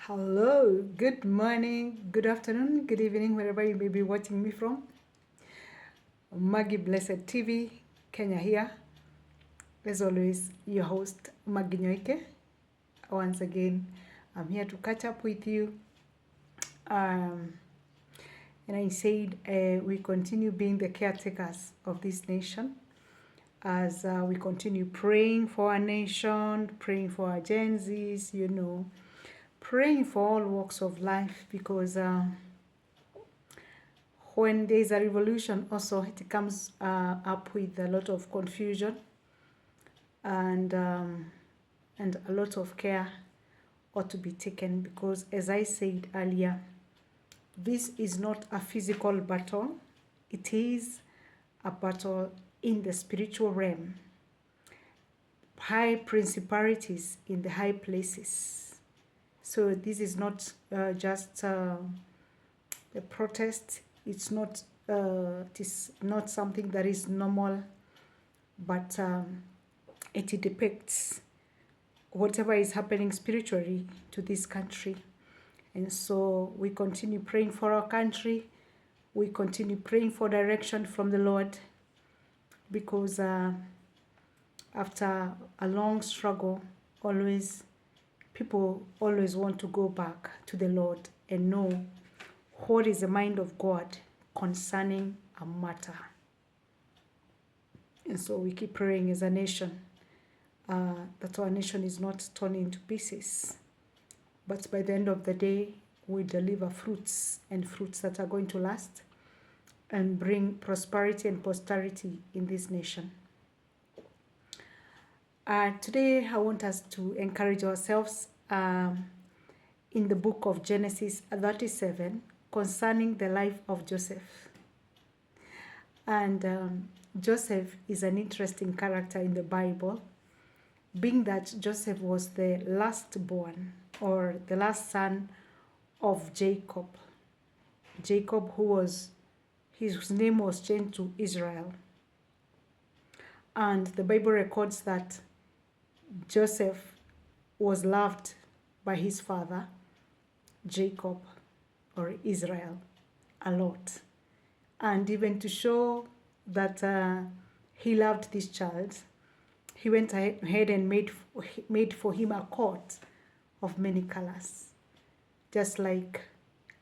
Hello, good morning, good afternoon, good evening, wherever you may be watching me from. Maggie Blessed TV, Kenya here. As always, your host, Maggie Nyoike. Once again, I'm here to catch up with you. And I said we continue being the caretakers of this nation as we continue praying for our nation, praying for our Gen Zs, praying for all walks of life because when there is a revolution also it comes up with a lot of confusion and a lot of care ought to be taken because, as I said earlier, this is not a physical battle. It is a battle in the spiritual realm. High principalities in the high places. So this is not just a protest. It is not something that is normal, but it depicts whatever is happening spiritually to this country. And so we continue praying for our country. We continue praying for direction from the Lord because after a long struggle, people always want to go back to the Lord and know what is the mind of God concerning a matter. And so we keep praying as a nation that our nation is not torn into pieces. But by the end of the day, we deliver fruits and fruits that are going to last and bring prosperity and posterity in this nation. Today, I want us to encourage ourselves in the book of Genesis 37 concerning the life of Joseph. And Joseph is an interesting character in the Bible, being that Joseph was the last born or the last son of Jacob. Jacob, his name was changed to Israel. And the Bible records that Joseph was loved by his father, Jacob, or Israel, a lot. And even to show that he loved this child, he went ahead and made for him a coat of many colors. Just like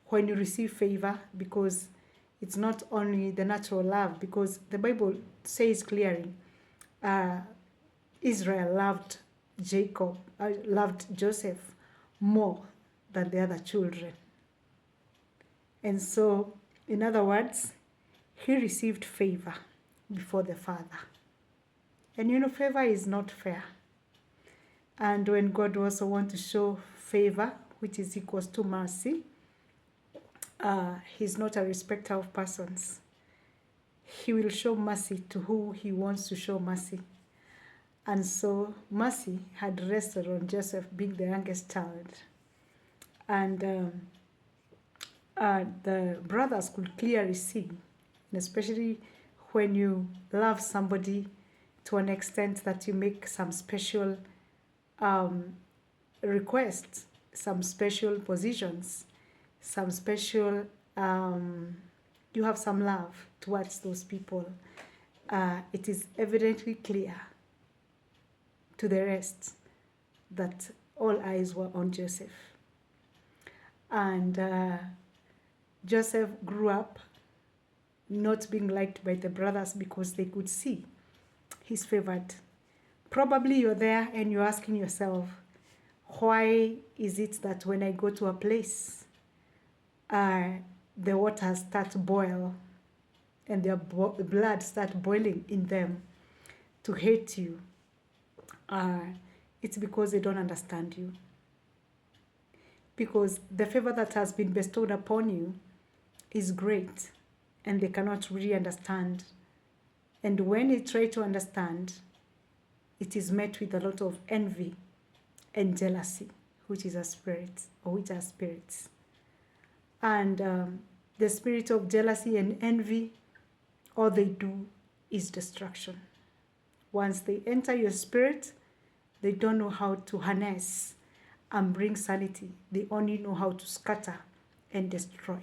when you receive favor, because it's not only the natural love, because the Bible says clearly, Israel loved Joseph more than the other children. And so, in other words, he received favor before the father. And favor is not fair. And when God also wants to show favor, which is equals to mercy, he's not a respecter of persons. He will show mercy to who he wants to show mercy. And so mercy had rested on Joseph being the youngest child. And the brothers could clearly see, and especially when you love somebody to an extent that you make some special requests, some special positions, some special, you have some love towards those people. It is evidently clear to the rest that all eyes were on Joseph. And Joseph grew up not being liked by the brothers because they could see he's favored. Probably you're there and you're asking yourself, why is it that when I go to a place, the waters start to boil and their blood start boiling in them to hate you? It's because they don't understand you. Because the favor that has been bestowed upon you is great and they cannot really understand. And when they try to understand, it is met with a lot of envy and jealousy, which are spirits. And the spirit of jealousy and envy, all they do is destruction. Once they enter your spirit, they don't know how to harness and bring sanity. They only know how to scatter and destroy.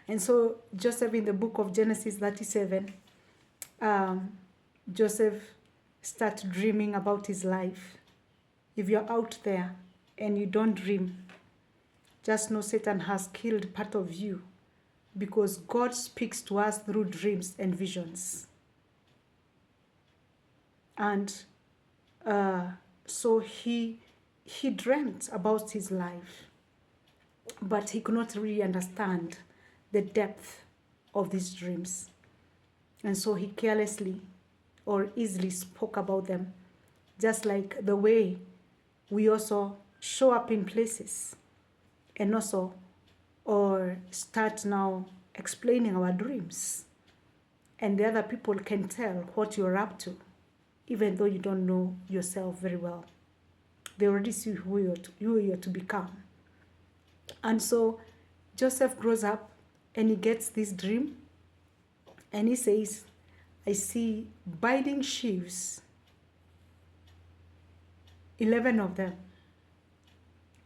And so Joseph, in the book of Genesis 37, Joseph starts dreaming about his life. If you're out there and you don't dream, just know Satan has killed part of you, because God speaks to us through dreams and visions. And so he dreamt about his life, but he could not really understand the depth of these dreams. And so he carelessly or easily spoke about them, just like the way we also show up in places and also or start now explaining our dreams. And the other people can tell what you're up to, even though you don't know yourself very well. They already see who you're to become. And so Joseph grows up and he gets this dream, and he says, I see binding sheaves, 11 of them,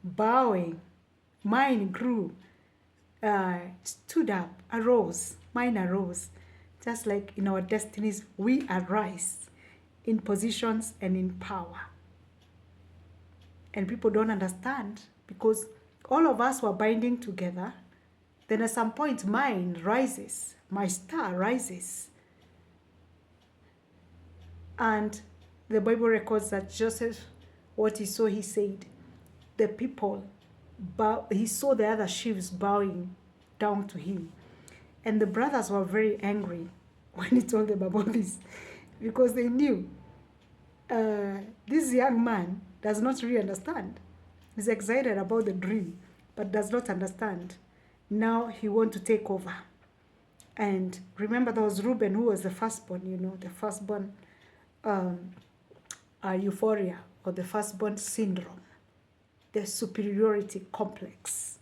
bowing. Mine grew, stood up, arose. Mine arose. Just like in our destinies, we arise in positions and in power. And people don't understand, because all of us were binding together. Then at some point, mine rises, my star rises. And the Bible records that Joseph, what he saw, he said, the people, he saw the other sheaves bowing down to him. And the brothers were very angry when he told them about this, because they knew this young man does not really understand. He's excited about the dream, but does not understand. Now he wants to take over. And remember, there was Reuben, who was the firstborn, the firstborn euphoria, or the firstborn syndrome, the superiority complex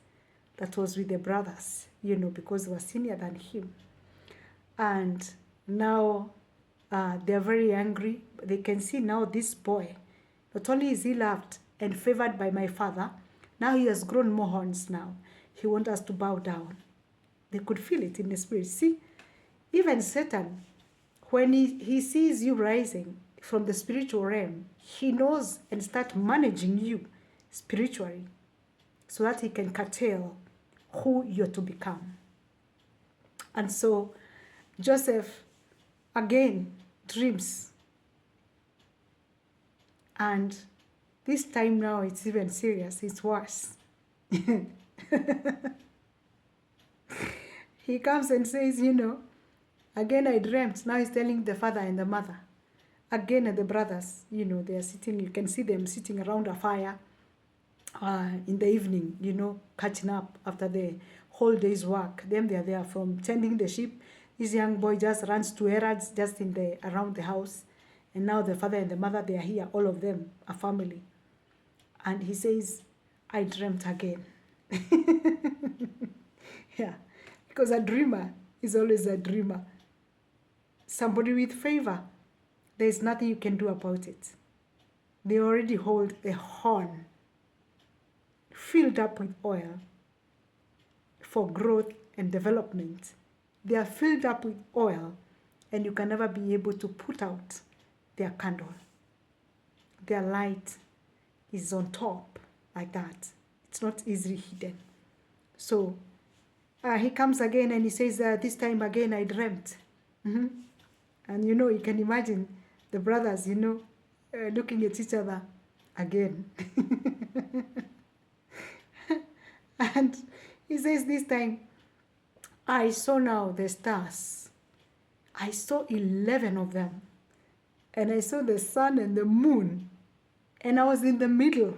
that was with the brothers, because they were senior than him. And now they're very angry. They can see now this boy, not only is he loved and favored by my father, now he has grown more horns now. He wants us to bow down. They could feel it in the spirit. See, even Satan, when he sees you rising from the spiritual realm, he knows and starts managing you spiritually so that he can curtail who you're to become. And so Joseph, again, dreams. And this time now it's even serious, it's worse. He comes and says, again I dreamt. Now he's telling the father and the mother. Again, the brothers, they are sitting, you can see them sitting around a fire in the evening, catching up after the whole day's work. Them, they are there from tending the sheep. This young boy just runs to errands just around the house. And now the father and the mother, they are here, all of them, a family. And he says, I dreamt again. Yeah, because a dreamer is always a dreamer. Somebody with favor, there's nothing you can do about it. They already hold a horn filled up with oil for growth and development. They are filled up with oil, and you can never be able to put out their candle. Their light is on top like that. It's not easily hidden. So he comes again and he says, this time again I dreamt. And you can imagine the brothers, looking at each other again. And he says, this time I saw now the stars. I saw 11 of them. And I saw the sun and the moon. And I was in the middle.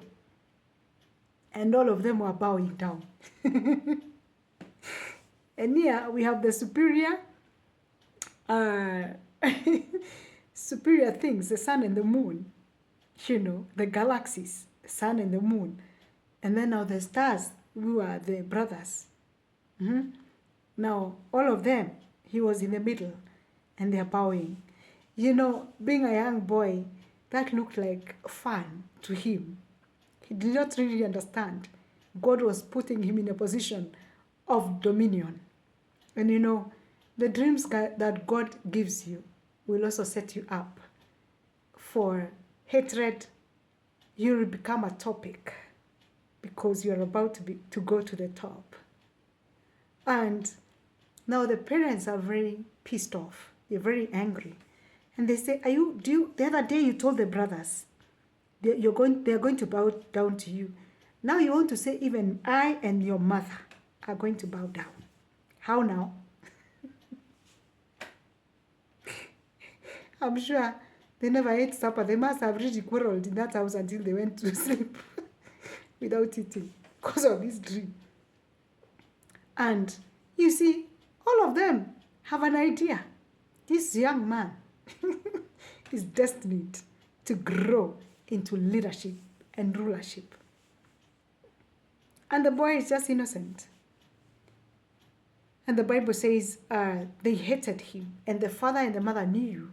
And all of them were bowing down. And here we have the superior superior things, the sun and the moon, the galaxies, the sun and the moon. And then now the stars, who are the brothers. Now, all of them, he was in the middle, and they're bowing. Being a young boy, that looked like fun to him. He did not really understand. God was putting him in a position of dominion. And you know, the dreams that God gives you will also set you up for hatred. You will become a topic because you're about to go to the top. And now the parents are very pissed off. They're very angry. And they say, the other day you told the brothers they're going to bow down to you. Now you want to say even I and your mother are going to bow down. How now? I'm sure they never ate supper. They must have really quarreled in that house until they went to sleep without eating because of this dream. And you see, all of them have an idea. This young man is destined to grow into leadership and rulership. And the boy is just innocent. And the Bible says they hated him. And the father and the mother knew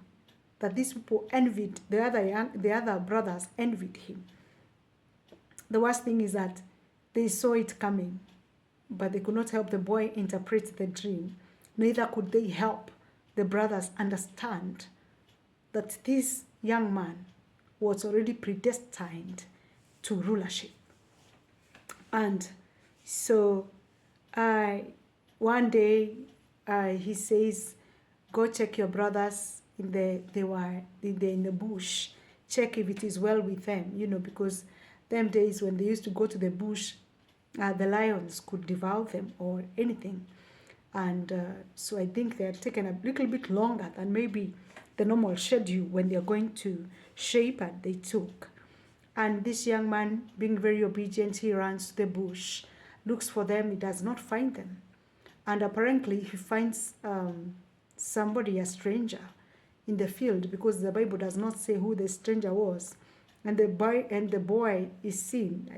that these people envied, the other brothers envied him. The worst thing is that they saw it coming, but they could not help the boy interpret the dream. Neither could they help the brothers understand that this young man was already predestined to rulership. And so one day he says, go check your brothers they were in the bush. Check if it is well with them, you know, because them days when they used to go to the bush, the lions could devour them or anything. And so I think they had taken a little bit longer than maybe the normal schedule when they're going to shepherd they took. And this young man, being very obedient, he runs to the bush, looks for them, he does not find them. And apparently he finds somebody, a stranger, in the field, because the Bible does not say who the stranger was. And the boy is seen.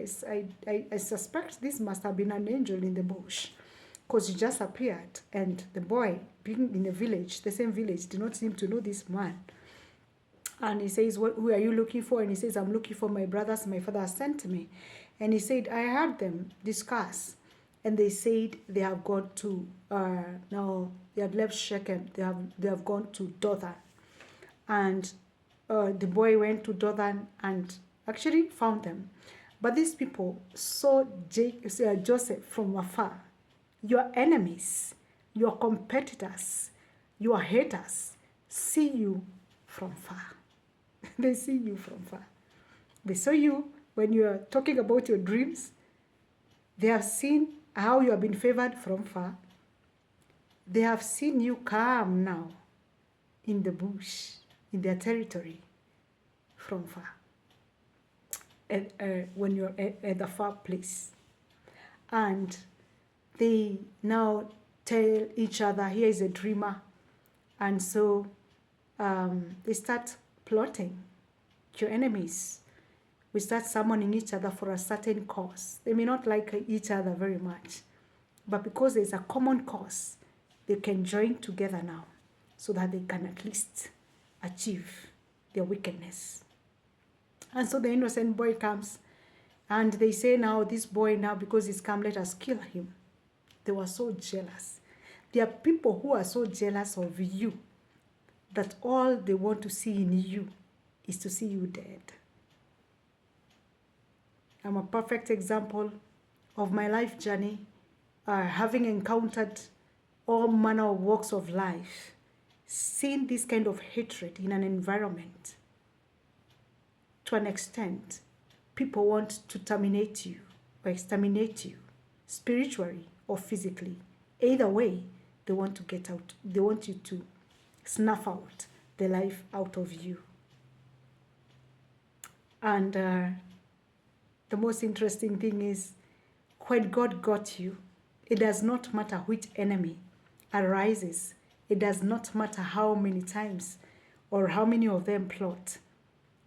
I suspect this must have been an angel in the bush, because he just appeared. And the boy, being in a village, the same village, did not seem to know this man. And he says, who are you looking for? And he says, I'm looking for my brothers my father sent me. And he said, I heard them discuss. And they said they have gone to, now they had left Shechem. They have gone to Dothan. And the boy went to Dothan and actually found them. But these people saw Joseph from afar. Your enemies, your competitors, your haters see you from far. They see you from far. They saw you when you are talking about your dreams. They have seen how you have been favored from far. They have seen you come now in the bush, in their territory, from far, when you're at the far place. And they now tell each other, here is a dreamer. And so they start plotting. Your enemies, we start summoning each other for a certain cause. They may not like each other very much, but because there's a common cause, they can join together now so that they can at least achieve their wickedness. And so the innocent boy comes, and they say, now this boy, now because he's come, let us kill him. They were so jealous. There are people who are so jealous of you that all they want to see in you is to see you dead. I'm a perfect example of my life journey, having encountered all manner of walks of life, seeing this kind of hatred in an environment. To an extent, people want to terminate you or exterminate you, spiritually or physically. Either way, they want to get out. They want you to snuff out the life out of you. And the most interesting thing is, when God got you, it does not matter which enemy arises. It does not matter how many times or how many of them plot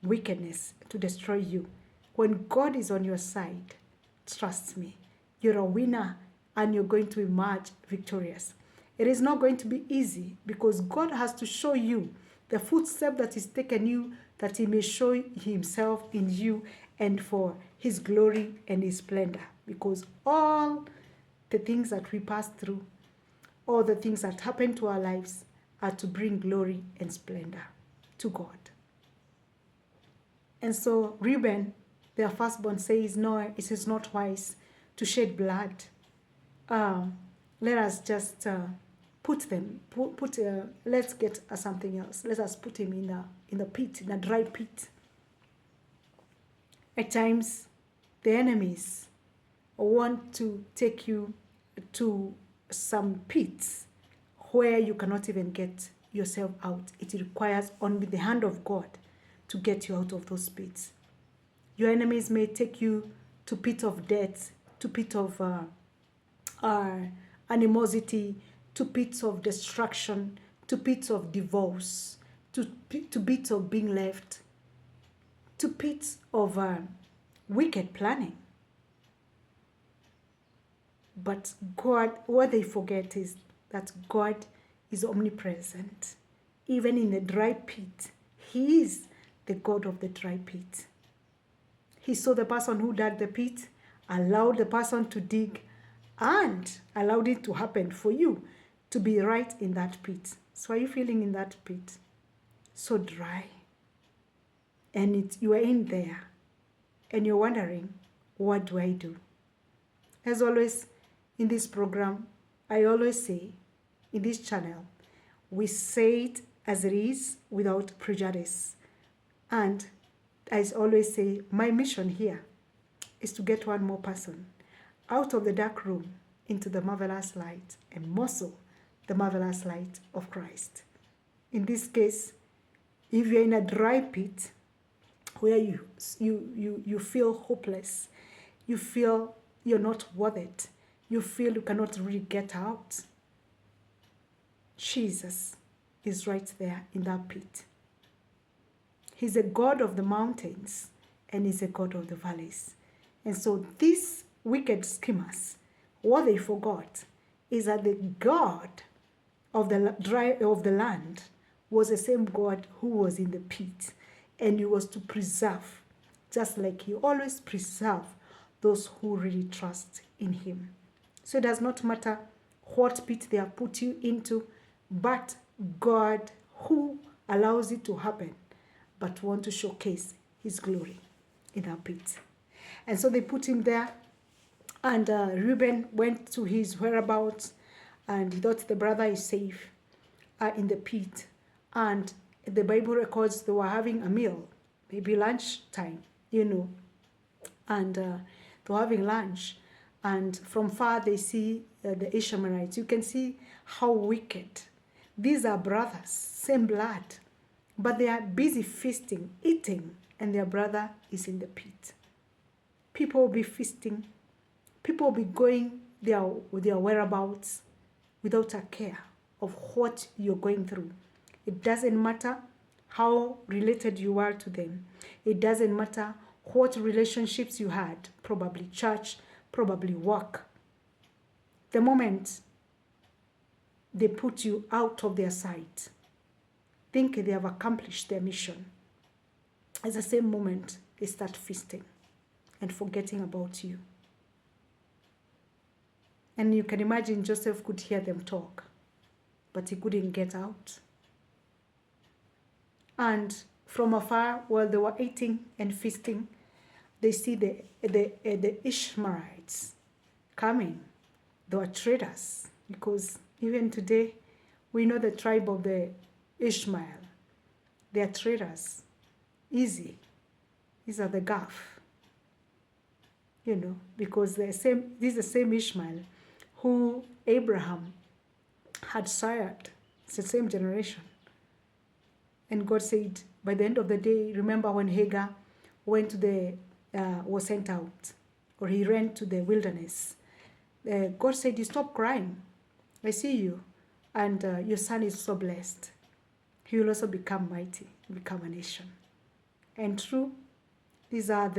wickedness to destroy you. When God is on your side, trust me, you're a winner and you're going to emerge victorious. It is not going to be easy because God has to show you the footstep that He's taken you, that He may show Himself in you and for his glory and his splendor. Because all the things that we pass through, all the things that happen to our lives are to bring glory and splendor to God. And so Reuben, their firstborn, says, no, it is not wise to shed blood. Let us just let's get something else. Let us put him in the pit, in a dry pit. At times, the enemies want to take you to some pits where you cannot even get yourself out. It requires only the hand of God to get you out of those pits. Your enemies may take you to pit of death, to pit of animosity, to pits of destruction, to pits of divorce, to pits of being left, to pits of wicked planning. But God, what they forget is that God is omnipresent. Even in the dry pit, he is the God of the dry pit. He saw the person who dug the pit, allowed the person to dig, and allowed it to happen for you to be right in that pit. So are you feeling in that pit? So dry. And you are in there. And you're wondering, what do I do? As always, in this program, I always say, in this channel, we say it as it is without prejudice. And I always say, my mission here is to get one more person out of the dark room into the marvelous light, and more so, the marvelous light of Christ. In this case, if you're in a dry pit where you feel hopeless, you feel you're not worth it, you feel you cannot really get out, Jesus is right there in that pit. He's a God of the mountains and he's a God of the valleys. And so these wicked schemers, what they forgot is that the God of the land was the same God who was in the pit, and he was to preserve, just like he always preserves those who really trust in him. So it does not matter what pit they have put you into, but God who allows it to happen, but want to showcase his glory in that pit. And so they put him there, and Reuben went to his whereabouts, and he thought the brother is safe in the pit. And the Bible records they were having a meal, maybe lunch time, and they were having lunch. And from far they see the Ishmaelites. You can see how wicked. These are brothers, same blood, but they are busy feasting, eating, and their brother is in the pit. People will be feasting. People will be going their whereabouts without a care of what you're going through. It doesn't matter how related you are to them. It doesn't matter what relationships you had, probably church, probably work. The moment they put you out of their sight, think they have accomplished their mission. At the same moment, they start feasting and forgetting about you. And you can imagine Joseph could hear them talk, but he couldn't get out. And from afar, while they were eating and feasting, they see the Ishmaelites coming. They were traders, because even today, we know the tribe of the Ishmael. They are traders. Easy. These are the Gulf. Because this is the same Ishmael who Abraham had sired. It's the same generation. And God said, by the end of the day, remember when Hagar went to was sent out, or he ran to the wilderness. God said, you stop crying. I see you. And your son is so blessed. He will also become mighty, become a nation. And true, these are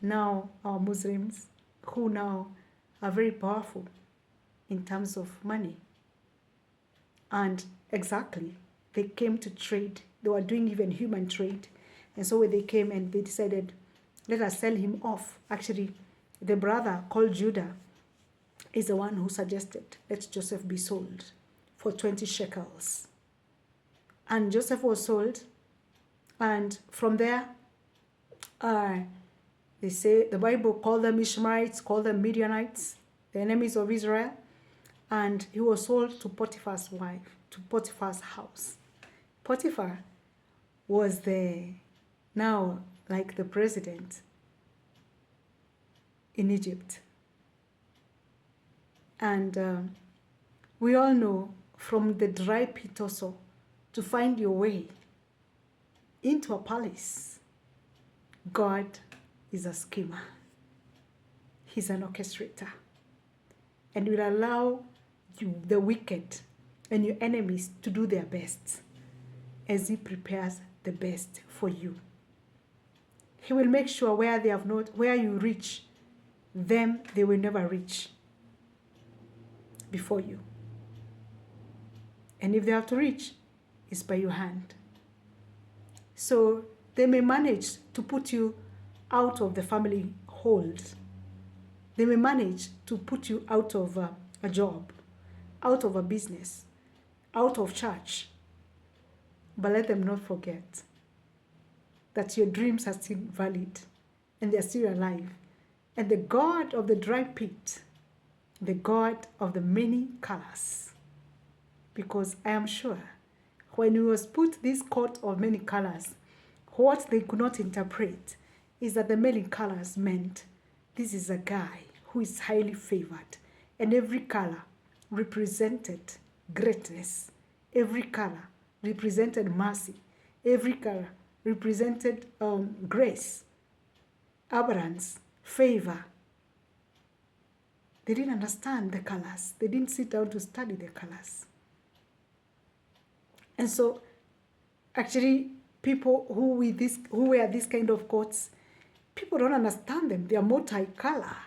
now our Muslims who now are very powerful in terms of money. And exactly, they came to trade. They were doing even human trade. And so when they came and they decided, Let us sell him off. Actually, the brother called Judah is the one who suggested, let Joseph be sold for 20 shekels. And Joseph was sold. And from there, they say, the Bible called them Ishmaelites, called them Midianites, the enemies of Israel. And he was sold to Potiphar's wife, to Potiphar's house. Potiphar was now like the president in Egypt. And we all know from the dry pit also, to find your way into a palace, God is a schemer. He's an orchestrator. And will allow you, the wicked and your enemies, to do their best as he prepares the best for you. He will make sure where they have not, where you reach, them they will never reach before you. And if they have to reach, it's by your hand. So they may manage to put you out of the family hold. They may manage to put you out of a job, out of a business, out of church. But let them not forget that your dreams are still valid and they are still alive. And the God of the dry pit, the God of the many colors, because I am sure when he was put this coat of many colors, what they could not interpret is that the many colors meant this is a guy who is highly favored, and every color represented greatness. Every color represented mercy. Every color represented grace, abundance, favor. They didn't understand the colors. They didn't sit down to study the colors. And so, actually, people who wear this kind of coats, people don't understand them. They are multi-color.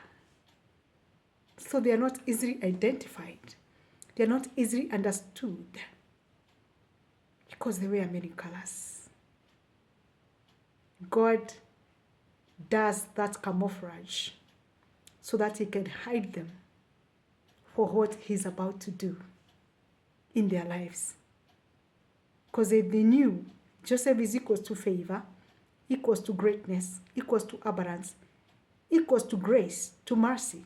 So they are not easily identified. They are not easily understood because they wear many colors. God does that camouflage so that he can hide them for what he's about to do in their lives. Because they knew Joseph is equals to favor, equals to greatness, equals to abundance, equals to grace, to mercy.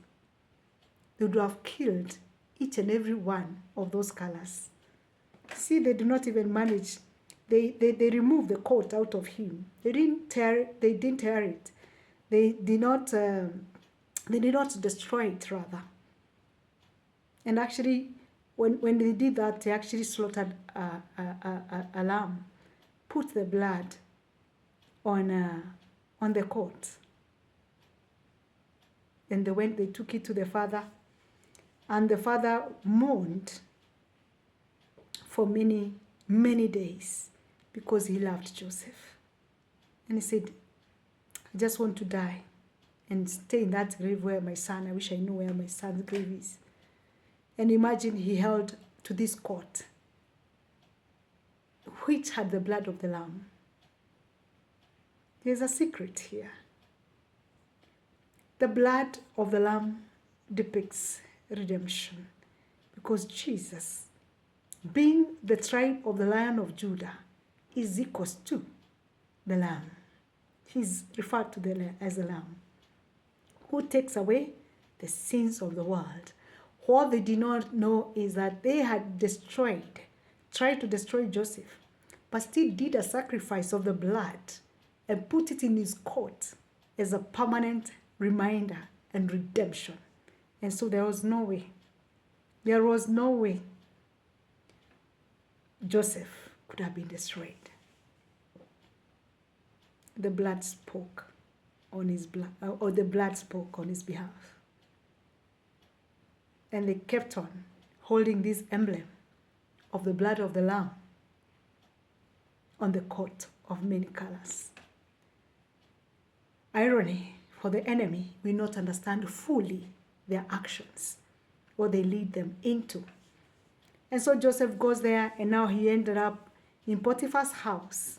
They would have killed each and every one of those colors. See, they do not even manage. They removed the coat out of him. They didn't tear it. They did not destroy it, rather. And actually, when they did that, they actually slaughtered a lamb, put the blood on the coat. And they took it to the father, and the father mourned for many, many days because he loved Joseph. And he said, I just want to die and stay in that grave where my son, I wish I knew where my son's grave is. And imagine he held to this coat, which had the blood of the lamb. There's a secret here. The blood of the lamb depicts redemption, because Jesus, being the tribe of the Lion of Judah, is equals to the lamb. He's referred to as the lamb, who takes away the sins of the world. What they did not know is that they had tried to destroy Joseph, but still did a sacrifice of the blood and put it in his coat as a permanent reminder and redemption. And so there was no way Joseph could have been destroyed. The blood spoke on his behalf. And they kept on holding this emblem of the blood of the lamb on the coat of many colors. Irony, for the enemy will not understand fully their actions, what they lead them into. And so Joseph goes there, and now he ended up in Potiphar's house,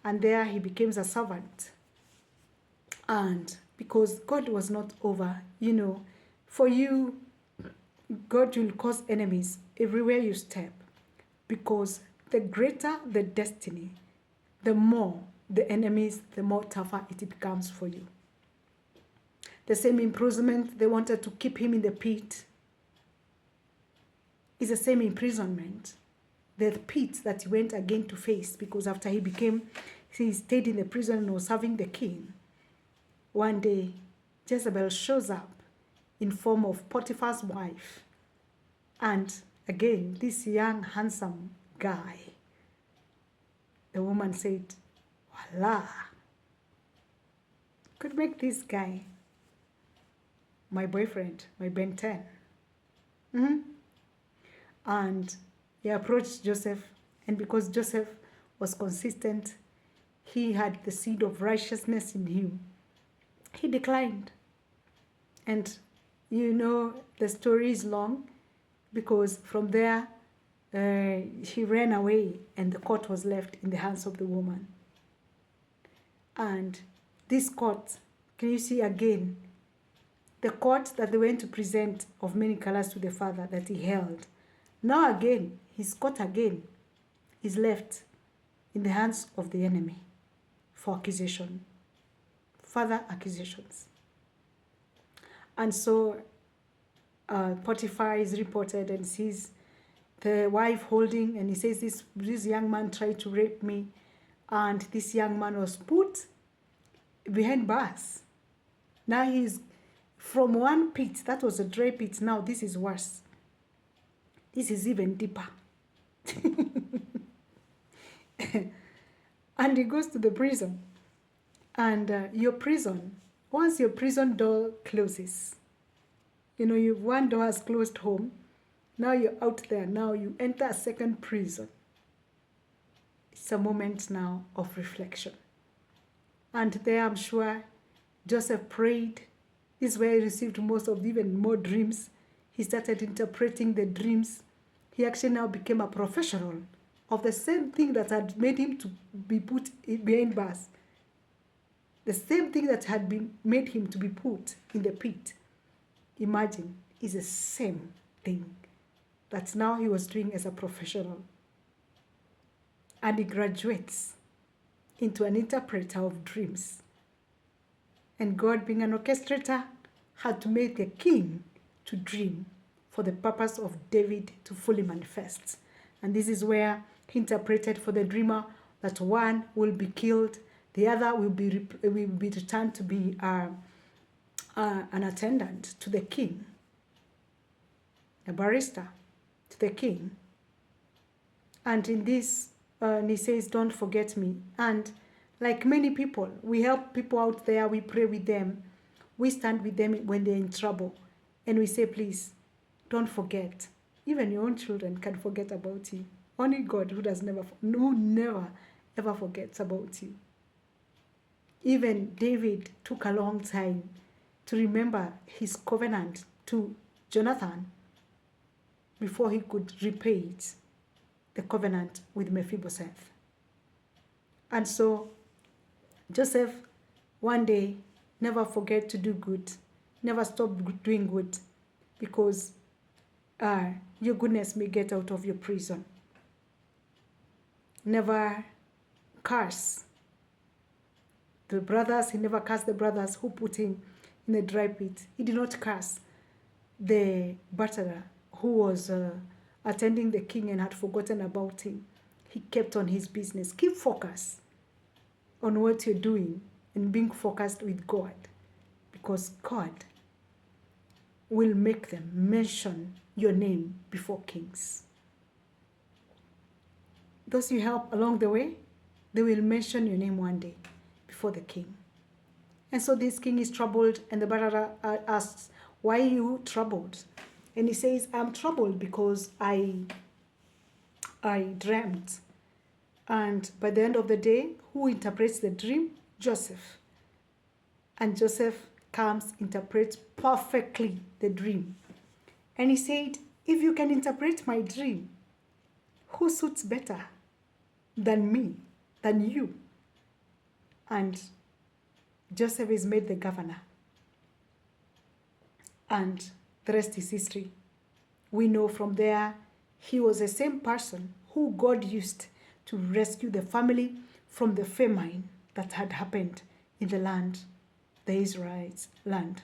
and there he becomes a servant And because God was not over, for you, God will cause enemies everywhere you step. Because the greater the destiny, the more the enemies, the more tougher it becomes for you. The same imprisonment they wanted to keep him in the pit is the same imprisonment, the pit that he went again to face, because after he stayed in the prison and was serving the king. One day, Jezebel shows up in form of Potiphar's wife. And again, this young, handsome guy, the woman said, voila, could make this guy my boyfriend, my Ben 10. And he approached Joseph, and because Joseph was consistent, he had the seed of righteousness in him, he declined. And the story is long, because from there, he ran away, and the court was left in the hands of the woman. And this court, can you see again, the court that they went to present of many colors to the father that he held. Now again, his court again is left in the hands of the enemy for accusation, further accusations. And so Potiphar is reported and sees the wife holding, and he says, this young man tried to rape me, and this young man was put behind bars. Now he's from one pit, that was a dry pit, now this is worse. This is even deeper. And he goes to the prison. And your prison, once your prison door closes, one door has closed home, now you're out there, now you enter a second prison. It's a moment now of reflection. And there, I'm sure, Joseph prayed. This is where he received most of even more dreams. He started interpreting the dreams. He actually now became a professional of the same thing that had made him to be put behind bars. The same thing that had made him to be put in the pit. Imagine, is the same thing that now he was doing as a professional. And he graduates into an interpreter of dreams. And God, being an orchestrator, had to make a king to dream for the purpose of David to fully manifest. And this is where he interpreted for the dreamer that one will be killed, the other will be returned to be an attendant to the king, a barrister to the king. And in this, he says, don't forget me. And like many people, we help people out there, we pray with them, we stand with them when they're in trouble, and we say, please, don't forget. Even your own children can forget about you. Only God, who never ever forgets about you. Even David took a long time to remember his covenant to Jonathan before he could repay it, the covenant with Mephibosheth. And so Joseph, one day, never forget to do good, never stop doing good, because your goodness may get out of your prison. Never curse the brothers. He never cursed the brothers who put him in a dry pit. He did not curse the butler who was attending the king and had forgotten about him. He kept on his business. Keep focus on what you're doing and being focused with God, because God will make them mention your name before kings. Those you help along the way, they will mention your name one day before the king. And so this king is troubled, and the butler asks, why are you troubled? And he says, I'm troubled because I dreamt. And by the end of the day, who interprets the dream? Joseph. And Joseph comes, interprets perfectly the dream. And he said, if you can interpret my dream, who suits better than me, than you? And Joseph is made the governor. And the rest is history. We know from there, he was the same person who God used to rescue the family from the famine that had happened in the land, the Israelites' land.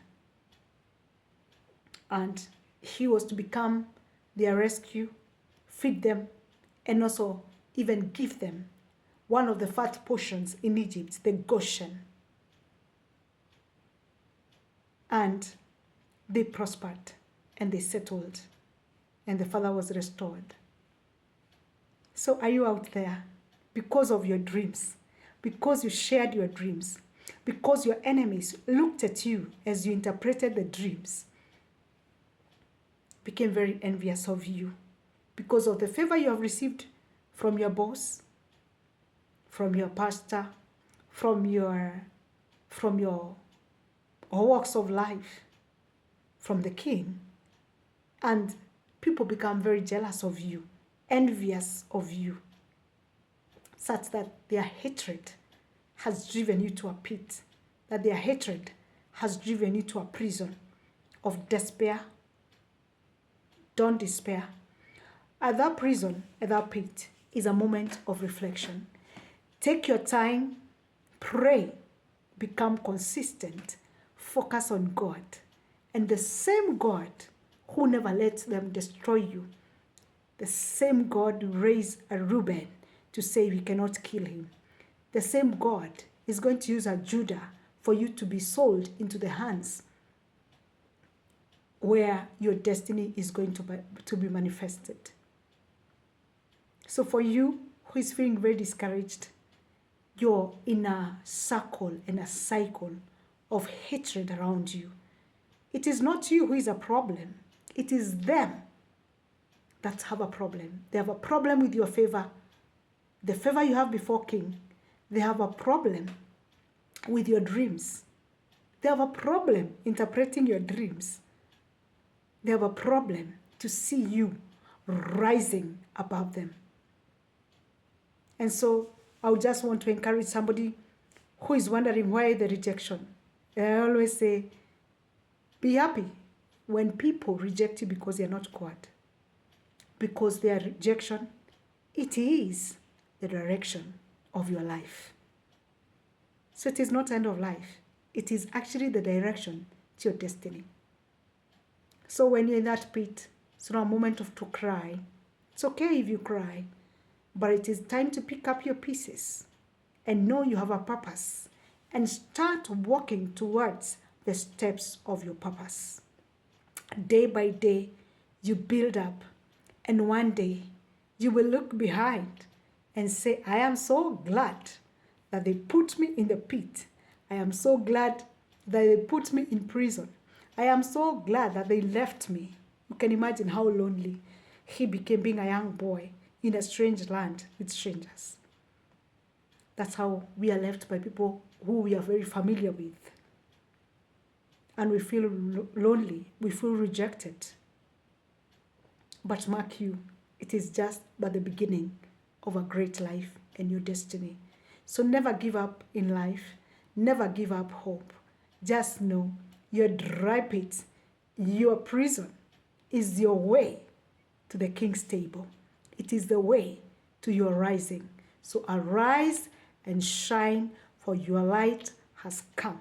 And he was to become their rescue, feed them, and also even give them one of the fat portions in Egypt, the Goshen. And they prospered and they settled, and the father was restored. So are you out there because of your dreams, because you shared your dreams, because your enemies looked at you as you interpreted the dreams, became very envious of you because of the favor you have received from your boss, from your pastor, from your walks of life, from the king, and people become very jealous of you, envious of you, such that their hatred has driven you to a pit, that their hatred has driven you to a prison of despair. Don't despair. At that prison, at that pit, is a moment of reflection. Take your time, pray, become consistent, focus on God. And the same God who never lets them destroy you, the same God raised a Reuben to say we cannot kill him. The same God is going to use a Judah for you to be sold into the hands where your destiny is going to be manifested. So for you who is feeling very discouraged, you're in a circle and a cycle of hatred around you. It is not you who is a problem. It is them that have a problem. They have a problem with your favor, the favor you have before King. They have a problem with your dreams. They have a problem interpreting your dreams. They have a problem to see you rising above them. And so I would just want to encourage somebody who is wondering why the rejection. I always say, be happy when people reject you because you're not God. Because their rejection, it is the direction of your life. So it is not the end of life. It is actually the direction to your destiny. So when you're in that pit, it's not a moment to cry. It's okay if you cry, but it is time to pick up your pieces and know you have a purpose and start walking towards the steps of your purpose. Day by day, you build up, and one day you will look behind and say, I am so glad that they put me in the pit. I am so glad that they put me in prison. I am so glad that they left me. You can imagine how lonely he became being a young boy in a strange land with strangers. That's how we are left by people who we are very familiar with. And we feel lonely, we feel rejected. But mark you, it is just but the beginning of a great life and your destiny. So never give up in life, never give up hope. Just know your dry pit, your prison is your way to the king's table. It is the way to your rising. So arise and shine, for your light has come.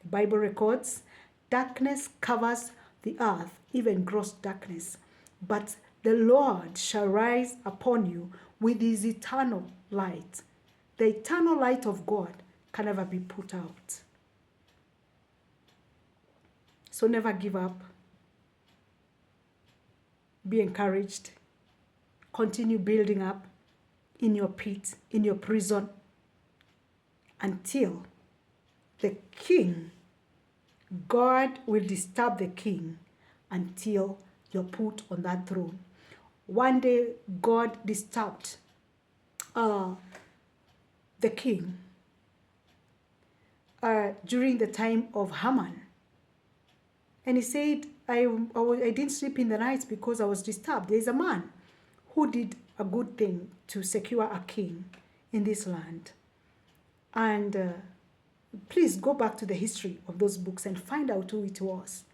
The Bible records, darkness covers the earth, even gross darkness. But the Lord shall rise upon you with his eternal light. The eternal light of God can never be put out. So never give up. Be encouraged. Continue building up in your pit, in your prison, until the king, God will disturb the king until you're put on that throne. One day, God disturbed the king during the time of Haman. And he said, I didn't sleep in the night because I was disturbed. There's a man who did a good thing to secure a king in this land. And Please go back to the history of those books and find out who it was.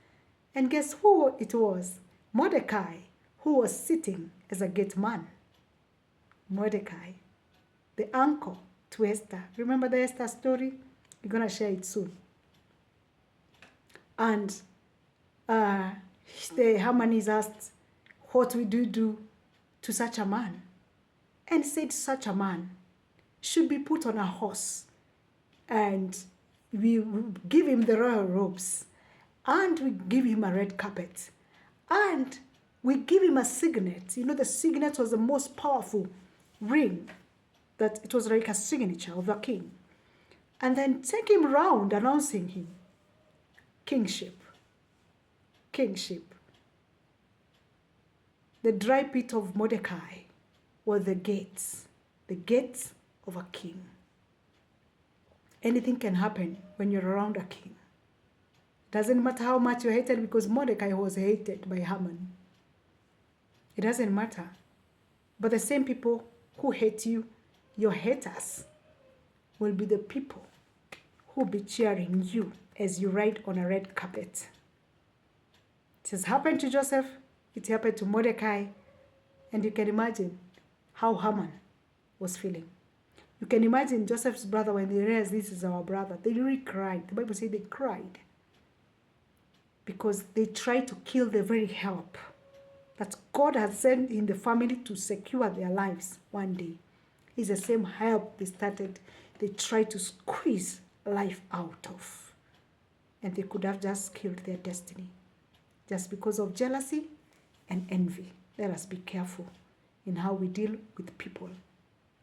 And guess who it was? Mordecai, who was sitting as a gate man. Mordecai, the uncle to Esther. Remember the Esther story? We're going to share it soon. And the Haman is asked, what would you do to such a man? And said such a man should be put on a horse, and we give him the royal robes, and we give him a red carpet, and we give him a signet. You know, the signet was the most powerful ring, that it was like a signature of a king. And then take him round announcing him kingship. Kingship. The dry pit of Mordecai were the gates of a king. Anything can happen when you're around a king. Doesn't matter how much you're hated, because Mordecai was hated by Haman. It doesn't matter. But the same people who hate you, your haters, will be the people who will be cheering you as you ride on a red carpet. It has happened to Joseph, it happened to Mordecai, and you can imagine how Haman was feeling. You can imagine Joseph's brother, when they realized this is our brother, they really cried. The Bible says they cried because they tried to kill the very help that God had sent in the family to secure their lives one day. It's the same help they tried to squeeze life out of. And they could have just killed their destiny just because of jealousy and envy. Let us be careful in how we deal with people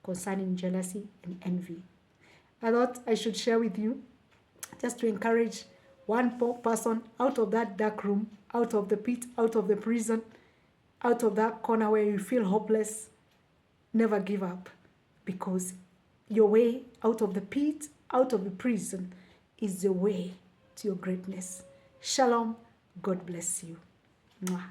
concerning jealousy and envy. I thought I should share with you, just to encourage one person out of that dark room, out of the pit, out of the prison, out of that corner where you feel hopeless. Never give up, because your way out of the pit, out of the prison, is the way to your greatness. Shalom. God bless you. Mwah.